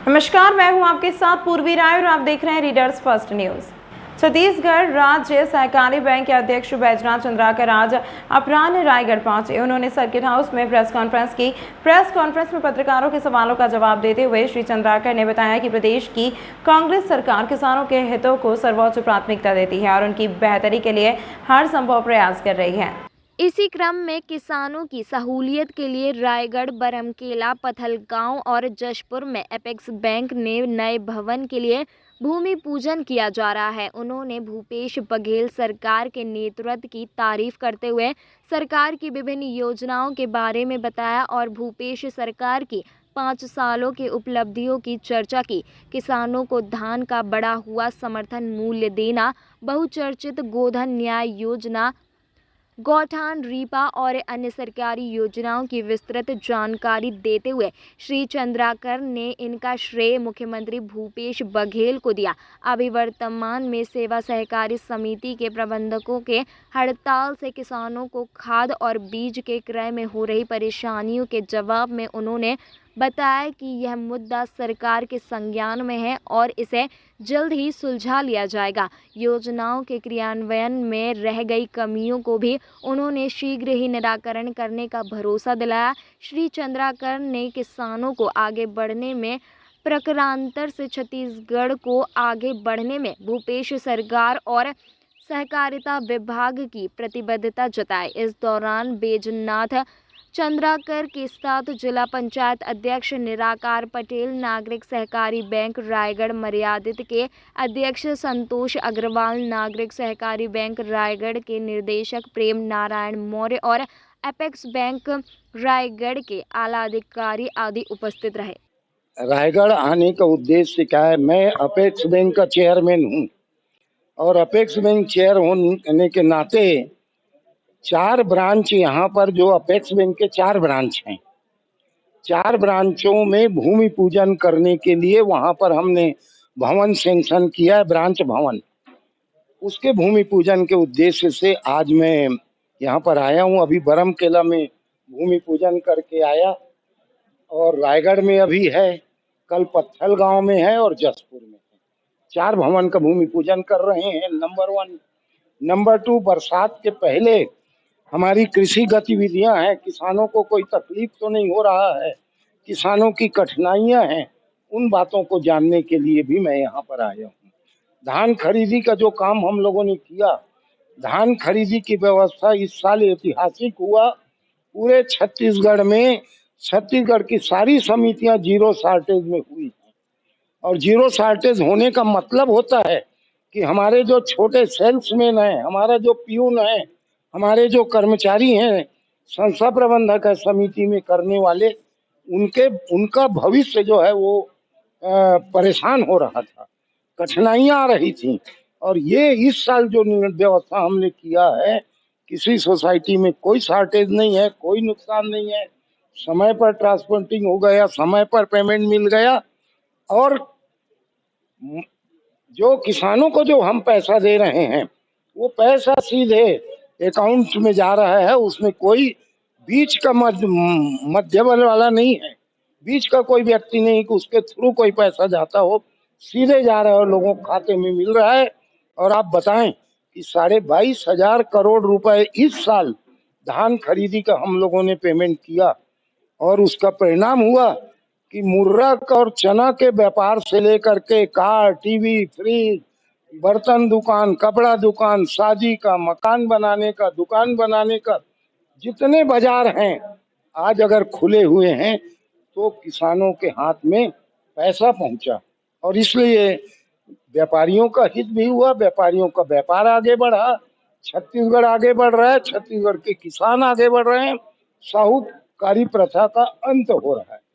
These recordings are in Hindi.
नमस्कार, मैं हूं आपके साथ पूर्वी राय और आप देख रहे हैं रीडर्स फर्स्ट न्यूज। छत्तीसगढ़ राज्य सहकारी बैंक के अध्यक्ष बैजनाथ चंद्राकर आज अपराह्न रायगढ़ पहुंचे। उन्होंने सर्किट हाउस में प्रेस कॉन्फ्रेंस में पत्रकारों के सवालों का जवाब देते हुए श्री चंद्राकर ने बताया कि प्रदेश की कांग्रेस सरकार किसानों के हितों को सर्वोच्च प्राथमिकता देती है और उनकी बेहतरी के लिए हर संभव प्रयास कर रही है। इसी क्रम में किसानों की सहूलियत के लिए रायगढ़, बरमकेला, पथलगांव और जशपुर में अपेक्स बैंक ने नए भवन के लिए भूमि पूजन किया जा रहा है। उन्होंने भूपेश बघेल सरकार के नेतृत्व की तारीफ करते हुए सरकार की विभिन्न योजनाओं के बारे में बताया और भूपेश सरकार की 5 सालों के उपलब्धियों की चर्चा की। किसानों को धान का बढ़ा हुआ समर्थन मूल्य देना, बहुचर्चित गोधन न्याय योजना, गौठान रीपा और अन्य सरकारी योजनाओं की विस्तृत जानकारी देते हुए श्री चंद्राकर ने इनका श्रेय मुख्यमंत्री भूपेश बघेल को दिया। अभी वर्तमान में सेवा सहकारी समिति के प्रबंधकों के हड़ताल से किसानों को खाद और बीज के क्रय में हो रही परेशानियों के जवाब में उन्होंने बताया कि यह मुद्दा सरकार के संज्ञान में है और इसे जल्द ही सुलझा लिया जाएगा। योजनाओं के क्रियान्वयन में रह गई कमियों को भी उन्होंने शीघ्र ही निराकरण करने का भरोसा दिलाया। श्री चंद्राकर ने किसानों को आगे बढ़ने में प्रकारांतर से छत्तीसगढ़ को आगे बढ़ने में भूपेश सरकार और सहकारिता विभाग की प्रतिबद्धता जताई। इस दौरान बैजनाथ चंद्राकर के साथ जिला पंचायत अध्यक्ष निराकार पटेल, नागरिक सहकारी बैंक रायगढ़ मर्यादित के अध्यक्ष संतोष अग्रवाल, नागरिक सहकारी बैंक रायगढ़ के निर्देशक प्रेम नारायण मौर्य और अपेक्स बैंक रायगढ़ के आला अधिकारी आदि उपस्थित रहे। रायगढ़ आने का उद्देश्य क्या है? मैं अपेक्स बैंक का चेयरमैन हूँ और अपेक्स बैंक चेयर होने के नाते 4 ब्रांच यहाँ पर, जो अपेक्स बैंक के 4 ब्रांच हैं, 4 ब्रांचों में भूमि पूजन करने के लिए वहाँ पर हमने भवन सैंक्शन किया है, ब्रांच भवन। उसके भूमि पूजन के उद्देश्य से आज मैं यहाँ पर आया हूँ। अभी बरमकेला में भूमि पूजन करके आया और रायगढ़ में अभी है, कल पत्थलगांव में है और जशपुर में है। 4 भवन का भूमि पूजन कर रहे हैं, नंबर 1। नंबर 2, बरसात के पहले हमारी कृषि गतिविधियां हैं, किसानों को कोई तकलीफ तो नहीं हो रहा है, किसानों की कठिनाइयां हैं, उन बातों को जानने के लिए भी मैं यहाँ पर आया हूँ। धान खरीदी का जो काम हम लोगों ने किया, धान खरीदी की व्यवस्था इस साल ऐतिहासिक हुआ। पूरे छत्तीसगढ़ में छत्तीसगढ़ की सारी समितियां जीरो शार्टेज में हुई हैं और जीरो शार्टेज होने का मतलब होता है कि हमारे जो छोटे सेल्समैन हैं, हमारा जो पियून है, हमारे जो कर्मचारी हैं, संस्था प्रबंधक है समिति में करने वाले, उनका भविष्य जो है वो परेशान हो रहा था, कठिनाइयां आ रही थी। और ये इस साल जो व्यवस्था हमने किया है, किसी सोसाइटी में कोई शॉर्टेज नहीं है, कोई नुकसान नहीं है, समय पर ट्रांसपोर्टिंग हो गया, समय पर पेमेंट मिल गया और जो किसानों को जो हम पैसा दे रहे हैं वो पैसा सीधे अकाउंट में जा रहा है। उसमें कोई बीच का मध्यवर्ती वाला नहीं है, बीच का कोई व्यक्ति नहीं कि उसके थ्रू कोई पैसा जाता हो, सीधे जा रहा है और लोगों को खाते में मिल रहा है। और आप बताएं कि 22,500 करोड़ रुपए इस साल धान खरीदी का हम लोगों ने पेमेंट किया और उसका परिणाम हुआ कि मुर्रा और चना के व्यापार से लेकर के कार, टीवी, फ्रिज, बर्तन दुकान, कपड़ा दुकान, शादी का, मकान बनाने का, दुकान बनाने का, जितने बाजार हैं आज अगर खुले हुए हैं तो किसानों के हाथ में पैसा पहुंचा और इसलिए व्यापारियों का हित भी हुआ, व्यापारियों का व्यापार आगे बढ़ा, छत्तीसगढ़ आगे बढ़ रहा है, छत्तीसगढ़ के किसान आगे बढ़ रहे हैं, साहूकारी प्रथा का अंत हो रहा है।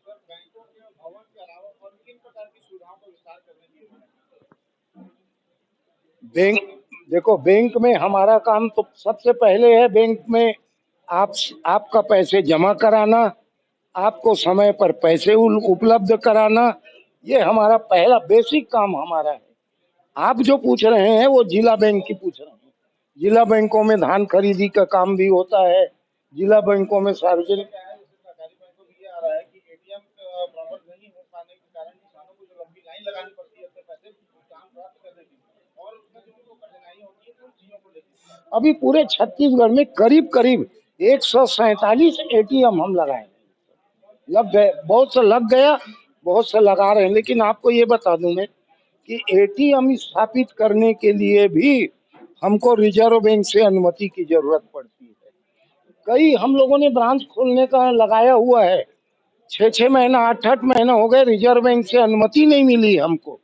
बैंक, देखो बैंक में हमारा काम तो सबसे पहले है, बैंक में आपका पैसे जमा कराना, आपको समय पर पैसे उपलब्ध कराना, ये हमारा पहला बेसिक काम हमारा है। आप जो पूछ रहे हैं वो जिला बैंक की पूछ रहे हैं। जिला बैंकों में धान खरीदी का काम भी होता है, जिला बैंकों में सार्वजनिक अभी पूरे छत्तीसगढ़ में करीब करीब 147 एटीएम हम लगाए, लग गए, बहुत से लग गया, बहुत से लगा रहे हैं। लेकिन आपको ये बता दूं मैं कि एटीएम स्थापित करने के लिए भी हमको रिजर्व बैंक से अनुमति की जरूरत पड़ती है। कई हम लोगों ने ब्रांच खोलने का लगाया हुआ है, 6-6 महीना 8-8 महीना हो गए, रिजर्व बैंक से अनुमति नहीं मिली हमको।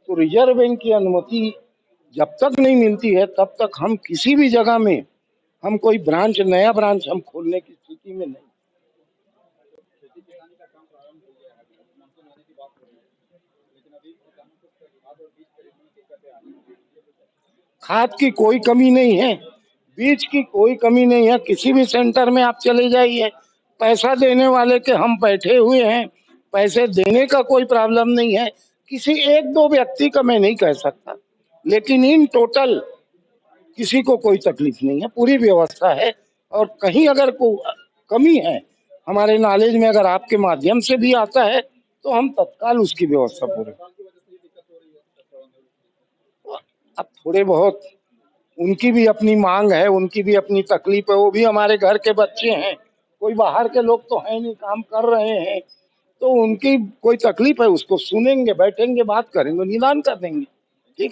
तो रिजर्व बैंक की अनुमति जब तक नहीं मिलती है तब तक हम किसी भी जगह में हम कोई ब्रांच, नया ब्रांच हम खोलने की स्थिति में नहीं। खाद की कोई कमी नहीं है, बीज की कोई कमी नहीं है। किसी भी सेंटर में आप चले जाइए, पैसा देने वाले के हम बैठे हुए हैं, पैसे देने का कोई प्रॉब्लम नहीं है। किसी एक दो व्यक्ति का मैं नहीं कह सकता, लेकिन इन टोटल किसी को कोई तकलीफ नहीं है, पूरी व्यवस्था है। और कहीं अगर कोई कमी है हमारे नॉलेज में, अगर आपके माध्यम से भी आता है तो हम तत्काल उसकी व्यवस्था पूरी। अब थोड़े बहुत उनकी भी अपनी मांग है, उनकी भी अपनी तकलीफ है, वो भी हमारे घर के बच्चे हैं, कोई बाहर के लोग तो है नहीं, काम कर रहे हैं, तो उनकी कोई तकलीफ है उसको सुनेंगे, बैठेंगे, बात करेंगे, निदान कर देंगे।